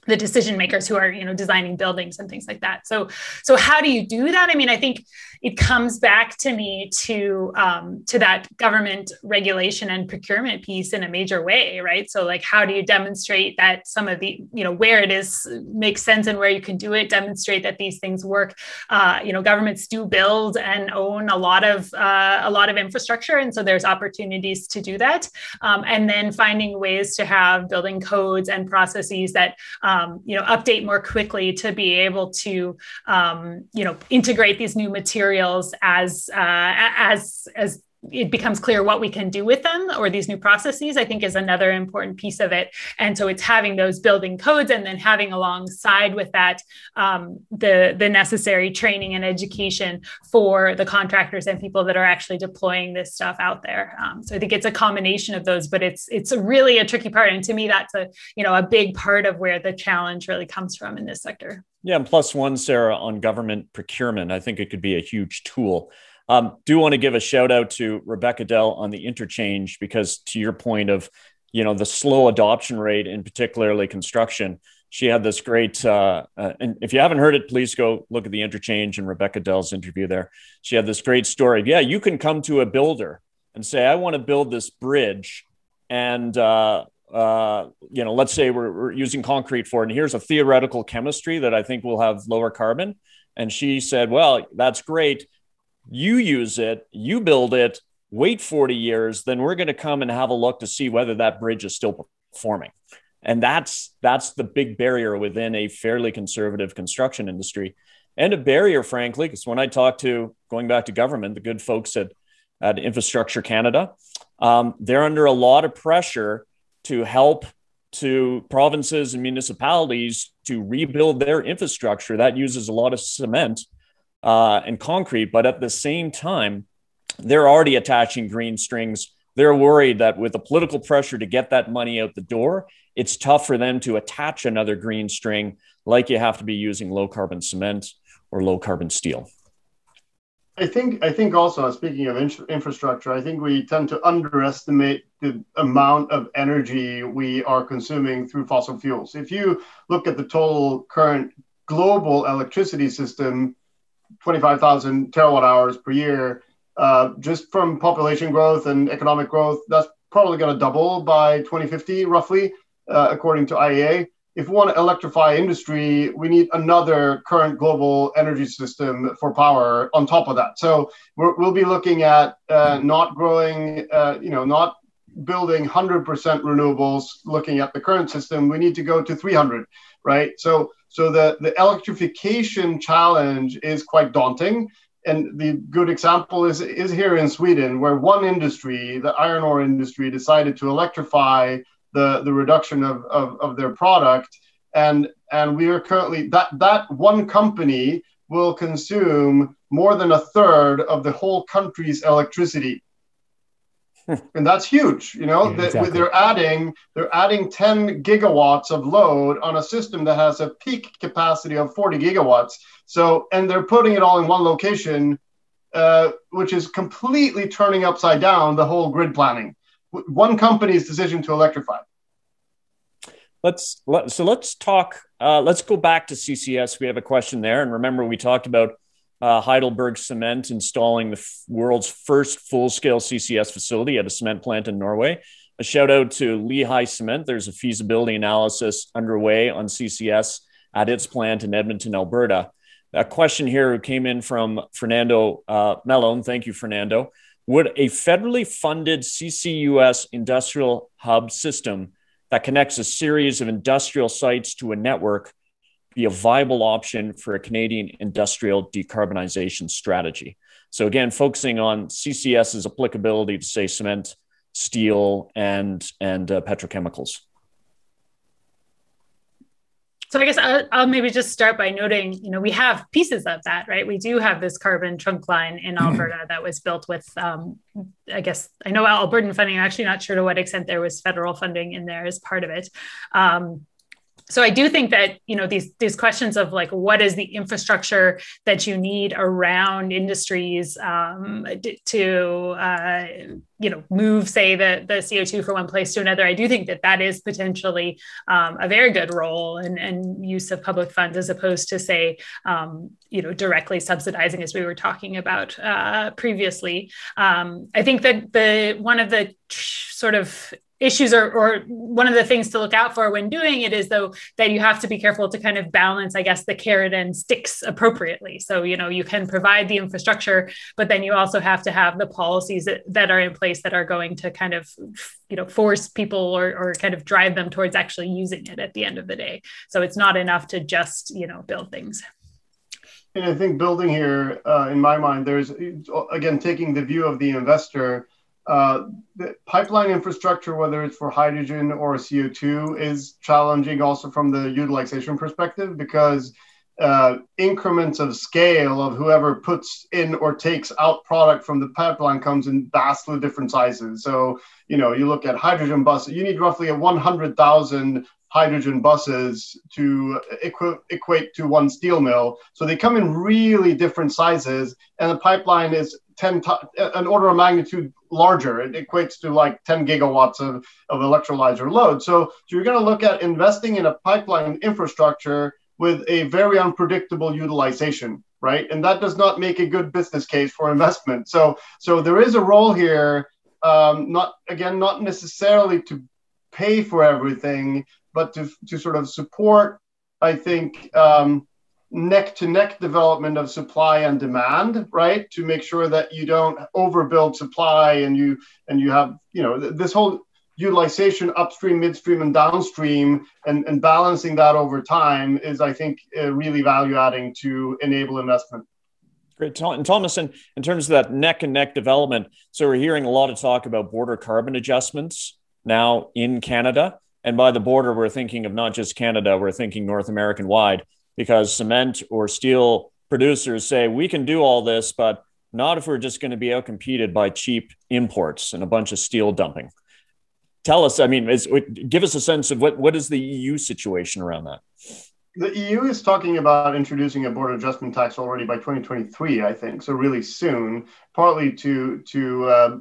the decision makers who are designing buildings and things like that. So how do you do that? I mean, I think it comes back to me to that government regulation and procurement piece in a major way, right? So like, how do you demonstrate that some of the where it is makes sense and where you can do it, demonstrate that these things work. Governments do build and own a lot of infrastructure, and so there's opportunities to do that, and then finding ways to have building codes and processes that update more quickly to be able to integrate these new materials as it becomes clear what we can do with them, or these new processes, I think is another important piece of it. And so it's having those building codes, and then having alongside with that the necessary training and education for the contractors and people that are actually deploying this stuff out there. So I think it's a combination of those, but it's really a tricky part. And to me, that's a big part of where the challenge really comes from in this sector. Yeah, and plus one, Sara, on government procurement, I think it could be a huge tool. Do want to give a shout out to Rebecca Dell on the interchange, because to your point of, the slow adoption rate in particularly construction, she had this great, and if you haven't heard it, please go look at the interchange and Rebecca Dell's interview there. She had this great story. Yeah, you can come to a builder and say, I want to build this bridge, and let's say we're using concrete for it, and here's a theoretical chemistry that I think will have lower carbon. And she said, well, that's great. You use it, you build it, wait 40 years, then we're going to come and have a look to see whether that bridge is still performing. And that's the big barrier within a fairly conservative construction industry. And a barrier, frankly, because when I talk to, going back to government, the good folks at Infrastructure Canada, they're under a lot of pressure to help to provinces and municipalities to rebuild their infrastructure. That uses a lot of cement and concrete, but at the same time, they're already attaching green strings. They're worried that with the political pressure to get that money out the door, it's tough for them to attach another green string, like you have to be using low carbon cement or low carbon steel. I think also, speaking of infrastructure, I think we tend to underestimate the amount of energy we are consuming through fossil fuels. If you look at the total current global electricity system, 25,000 terawatt hours per year, just from population growth and economic growth, that's probably going to double by 2050, roughly, according to IEA. If we want to electrify industry, we need another current global energy system for power on top of that. So we'll be looking at not growing, not building 100% renewables, looking at the current system. We need to go to 300, right? So the electrification challenge is quite daunting. And the good example is here in Sweden, where one industry, the iron ore industry, decided to electrify the reduction of their product. And we are currently, that one company will consume more than a third of the whole country's electricity. And that's huge, Yeah, exactly. They're adding 10 gigawatts of load on a system that has a peak capacity of 40 gigawatts. So, and they're putting it all in one location, which is completely turning upside down the whole grid planning. One company's decision to electrify. Let's talk. Let's go back to CCS. We have a question there, and remember we talked about Heidelberg Cement installing the world's first full-scale CCS facility at a cement plant in Norway. A shout out to Lehigh Cement. There's a feasibility analysis underway on CCS at its plant in Edmonton, Alberta. A question here came in from Fernando Mellon. Thank you, Fernando. Would a federally funded CCUS industrial hub system that connects a series of industrial sites to a network be a viable option for a Canadian industrial decarbonization strategy? So again, focusing on CCS's applicability to, say, cement, steel, and petrochemicals. So I guess I'll maybe just start by noting, we have pieces of that, right? We do have this carbon trunk line in Alberta that was built with, I guess, I know Albertan funding. I'm actually not sure to what extent there was federal funding in there as part of it. So I do think that, these questions of like, what is the infrastructure that you need around industries to move, say, the CO2 from one place to another. I do think that is potentially a very good role and use of public funds, as opposed to, say, directly subsidizing, as we were talking about previously. I think that one of the sort of issues or one of the things to look out for when doing it is, though, that you have to be careful to kind of balance, I guess, the carrot and sticks appropriately. So, you can provide the infrastructure, but then you also have to have the policies that are in place that are going to kind of, force people or kind of drive them towards actually using it at the end of the day. So it's not enough to just, build things. And I think building here, in my mind, there's, again, taking the view of the investor. The pipeline infrastructure, whether it's for hydrogen or CO2, is challenging also from the utilization perspective, because increments of scale of whoever puts in or takes out product from the pipeline comes in vastly different sizes. So, you look at hydrogen buses, you need roughly 100,000 hydrogen buses to equate to one steel mill. So they come in really different sizes, and the pipeline is an order of magnitude larger. It equates to like 10 gigawatts of electrolyzer load. So you're going to look at investing in a pipeline infrastructure with a very unpredictable utilization, right? And that does not make a good business case for investment. So there is a role here, not necessarily to pay for everything, but to sort of support, I think, neck-to-neck development of supply and demand, right? To make sure that you don't overbuild supply and you have, this whole utilization upstream, midstream, and downstream, and balancing that over time is, I think, really value-adding to enable investment. Great. And Thomas, in terms of that neck-and-neck development, so we're hearing a lot of talk about border carbon adjustments now in Canada. And by the border, we're thinking of not just Canada, we're thinking North American wide, because cement or steel producers say, we can do all this, but not if we're just going to be outcompeted by cheap imports and a bunch of steel dumping. Tell us, give us a sense of what is the EU situation around that? The EU is talking about introducing a border adjustment tax already by 2023, I think, so really soon, partly to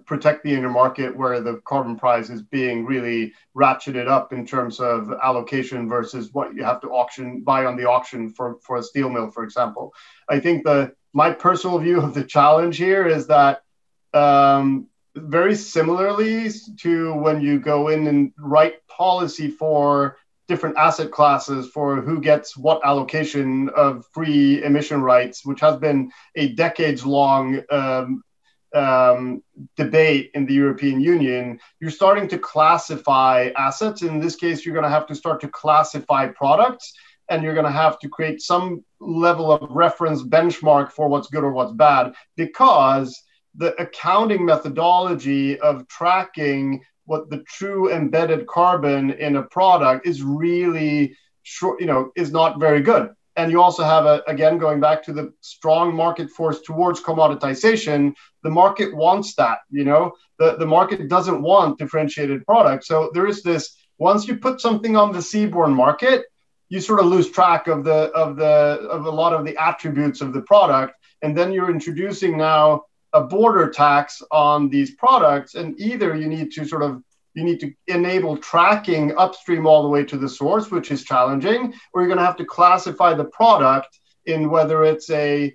protect the inner market, where the carbon price is being really ratcheted up in terms of allocation versus what you have to buy on the auction for a steel mill, for example. I think my personal view of the challenge here is that very similarly to when you go in and write policy for different asset classes for who gets what allocation of free emission rights, which has been a decades-long debate in the European Union, you're starting to classify assets. In this case, you're going to have to start to classify products, and you're going to have to create some level of reference benchmark for what's good or what's bad, because the accounting methodology of tracking what the true embedded carbon in a product is really short, is not very good. And you also have, again, going back to the strong market force towards commoditization, the market wants that, the market doesn't want differentiated products. So there is this, once you put something on the seaborne market, you sort of lose track of a lot of the attributes of the product. And then you're introducing now a border tax on these products, and either you need to enable tracking upstream all the way to the source, which is challenging, or you're going to have to classify the product in whether it's a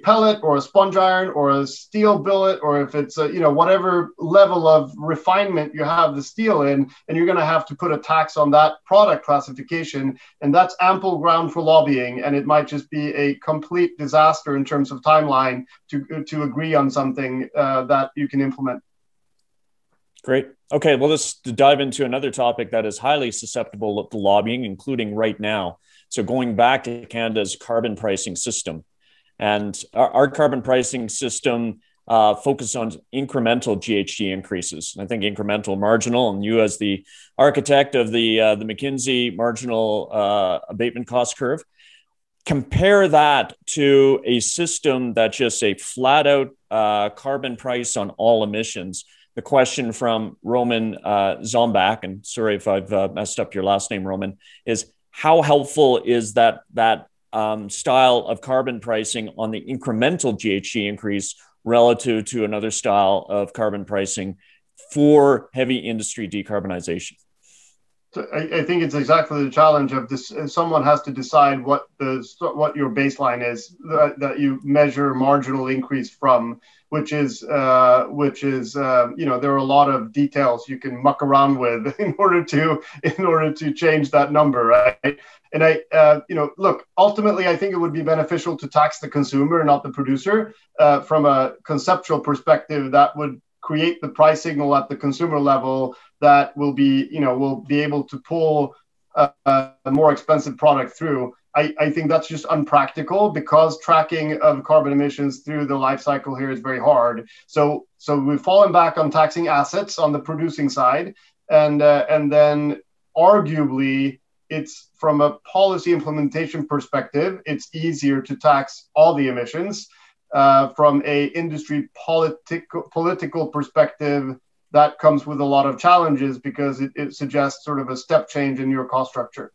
pellet or a sponge iron or a steel billet, or if it's whatever level of refinement you have the steel in, and you're going to have to put a tax on that product classification. And that's ample ground for lobbying, and it might just be a complete disaster in terms of timeline to agree on something that you can implement. Great. Okay, well, let's dive into another topic that is highly susceptible to lobbying, including right now. So going back to Canada's carbon pricing system. And our carbon pricing system focuses on incremental GHG increases. I think incremental, marginal, and you as the architect of the McKinsey marginal abatement cost curve, compare that to a system that's just a flat out carbon price on all emissions. The question from Roman Zombak, and sorry if I've messed up your last name, Roman, is how helpful is that style of carbon pricing on the incremental GHG increase relative to another style of carbon pricing for heavy industry decarbonization? So I think it's exactly the challenge of this. Someone has to decide what your baseline is that you measure marginal increase from, which is there are a lot of details you can muck around with in order to change that number, right? And look, ultimately, I think it would be beneficial to tax the consumer, not the producer. From a conceptual perspective, that would create the price signal at the consumer level that will be able to pull a more expensive product through. I think that's just unpractical because tracking of carbon emissions through the life cycle here is very hard. So we've fallen back on taxing assets on the producing side, and then arguably it's from a policy implementation perspective, it's easier to tax all the emissions. From a industry political perspective, that comes with a lot of challenges because it suggests sort of a step change in your cost structure.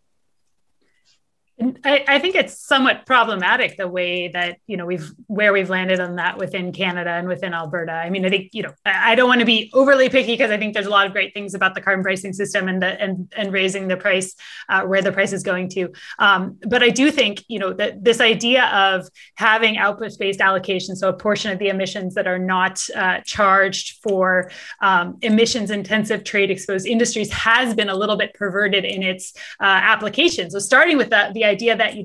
I think it's somewhat problematic the way that, we've landed on that within Canada and within Alberta. I mean, I think, I don't want to be overly picky because I think there's a lot of great things about the carbon pricing system and raising the price where the price is going to. But I do think, that this idea of having output-based allocation, so a portion of the emissions that are not charged for emissions-intensive trade-exposed industries has been a little bit perverted in its application. So starting with the idea that,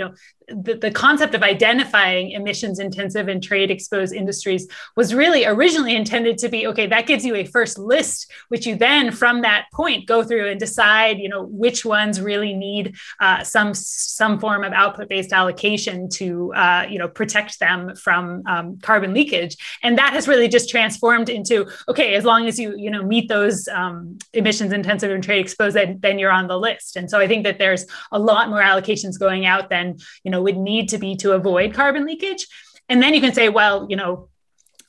the concept of identifying emissions intensive and trade exposed industries was really originally intended to be, okay, that gives you a first list, which you then from that point go through and decide, which ones really need some form of output based allocation to, protect them from carbon leakage. And that has really just transformed into, okay, as long as you, meet those emissions intensive and trade exposed, then you're on the list. And so I think that there's a lot more allocations going out than, would need to be to avoid carbon leakage. And then you can say, well,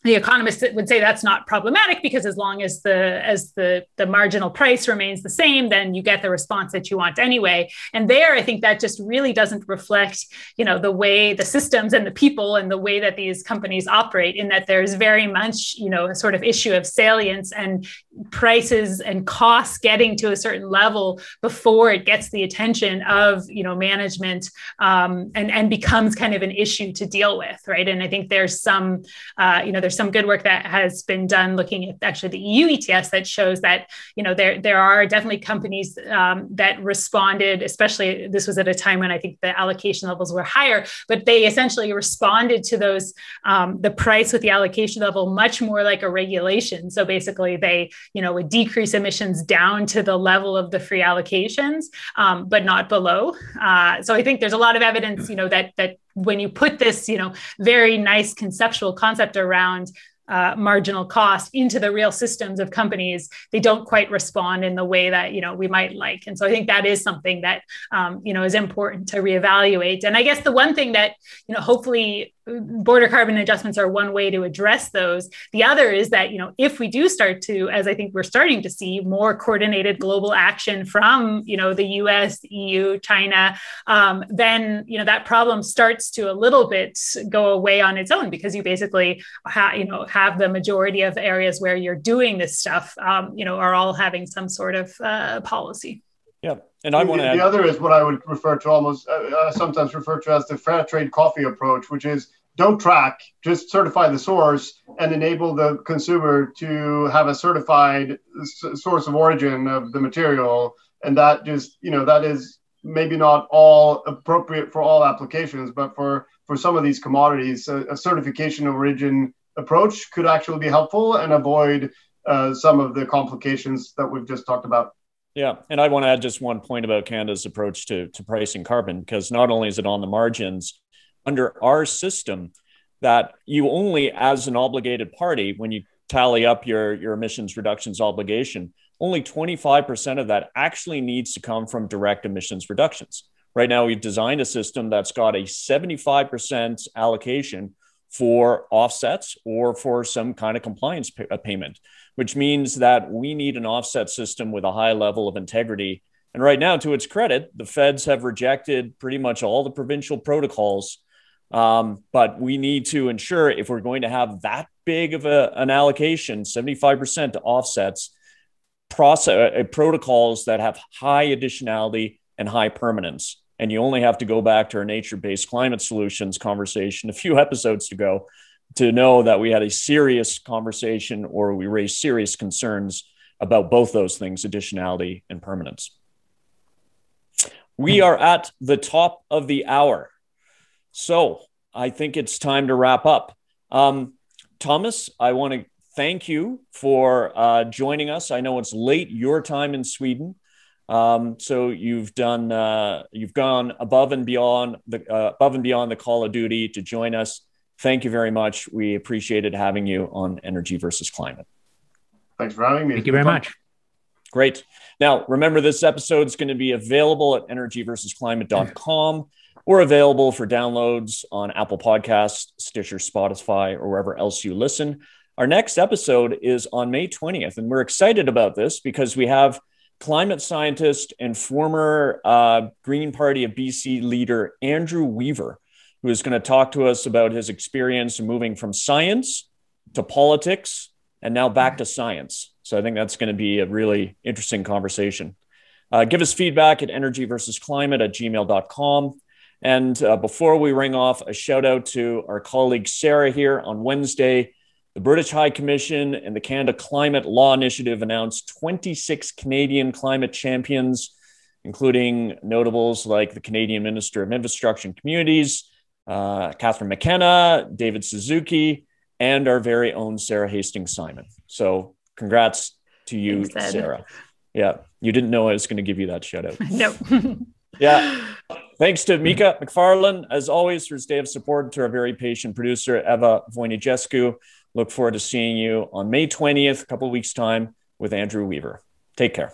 the economists would say that's not problematic because as long as the marginal price remains the same, then you get the response that you want anyway. And there, I think that just really doesn't reflect, the way the systems and the people and the way that these companies operate, in that there's very much, a sort of issue of salience and prices and costs getting to a certain level before it gets the attention of, management and becomes kind of an issue to deal with, right? And I think there's some, there's some good work that has been done looking at actually the EU ETS that shows that, there are definitely companies that responded, especially this was at a time when I think the allocation levels were higher, but they essentially responded to those, the price with the allocation level much more like a regulation. So basically they, would decrease emissions down to the level of the free allocations, but not below. So I think there's a lot of evidence, that when you put this, very nice conceptual concept around marginal cost into the real systems of companies, they don't quite respond in the way that, we might like. And so I think that is something that, is important to reevaluate. And I guess the one thing that, hopefully border carbon adjustments are one way to address those. The other is that, if we do start to, as I think we're starting to see, more coordinated global action from, the US, EU, China, then, that problem starts to a little bit go away on its own, because you basically, have the majority of areas where you're doing this stuff, are all having some sort of policy. Yeah. And I want to add, the other is what I would refer to sometimes refer to as the fair trade coffee approach, which is don't track, just certify the source and enable the consumer to have a certified source of origin of the material. And that just, that is maybe not all appropriate for all applications, but for some of these commodities, a certification of origin approach could actually be helpful and avoid some of the complications that we've just talked about. Yeah, and I want to add just one point about Canada's approach to pricing carbon, because not only is it on the margins, under our system, that you only, as an obligated party, when you tally up your emissions reductions obligation, only 25% of that actually needs to come from direct emissions reductions. Right now, we've designed a system that's got a 75% allocation for offsets or for some kind of compliance payment, which means that we need an offset system with a high level of integrity. And right now, to its credit, the feds have rejected pretty much all the provincial protocols. But we need to ensure, if we're going to have that big of an allocation, 75% to offsets, protocols that have high additionality and high permanence. And you only have to go back to our nature-based climate solutions conversation a few episodes ago to know that we had a serious conversation, or we raised serious concerns about both those things, additionality and permanence. We are at the top of the hour. So I think it's time to wrap up. Thomas, I want to thank you for joining us. I know it's late your time in Sweden. So you've gone above and beyond the call of duty to join us. Thank you very much. We appreciated having you on Energy versus Climate. Thanks for having me. Thank you very much. Great. Now, remember, this episode is going to be available at energyversusclimate.com or available for downloads on Apple Podcasts, Stitcher, Spotify, or wherever else you listen. Our next episode is on May 20th, and we're excited about this because we have climate scientist and former Green Party of BC leader Andrew Weaver, who is going to talk to us about his experience moving from science to politics and now back to science. So I think that's going to be a really interesting conversation. Give us feedback at energyversusclimate@gmail.com. And before we ring off, a shout out to our colleague Sara here. On Wednesday, the British High Commission and the Canada Climate Law Initiative announced 26 Canadian climate champions, including notables like the Canadian Minister of Infrastructure and Communities, Catherine McKenna, David Suzuki, and our very own Sara Hastings-Simon. So congrats to you, Sara. Yeah, you didn't know I was going to give you that shout out. No. Yeah. Thanks to Mika McFarlane, as always, for his day of support, to our very patient producer, Eva Voinigescu. Look forward to seeing you on May 20th, a couple of weeks' time, with Andrew Weaver. Take care.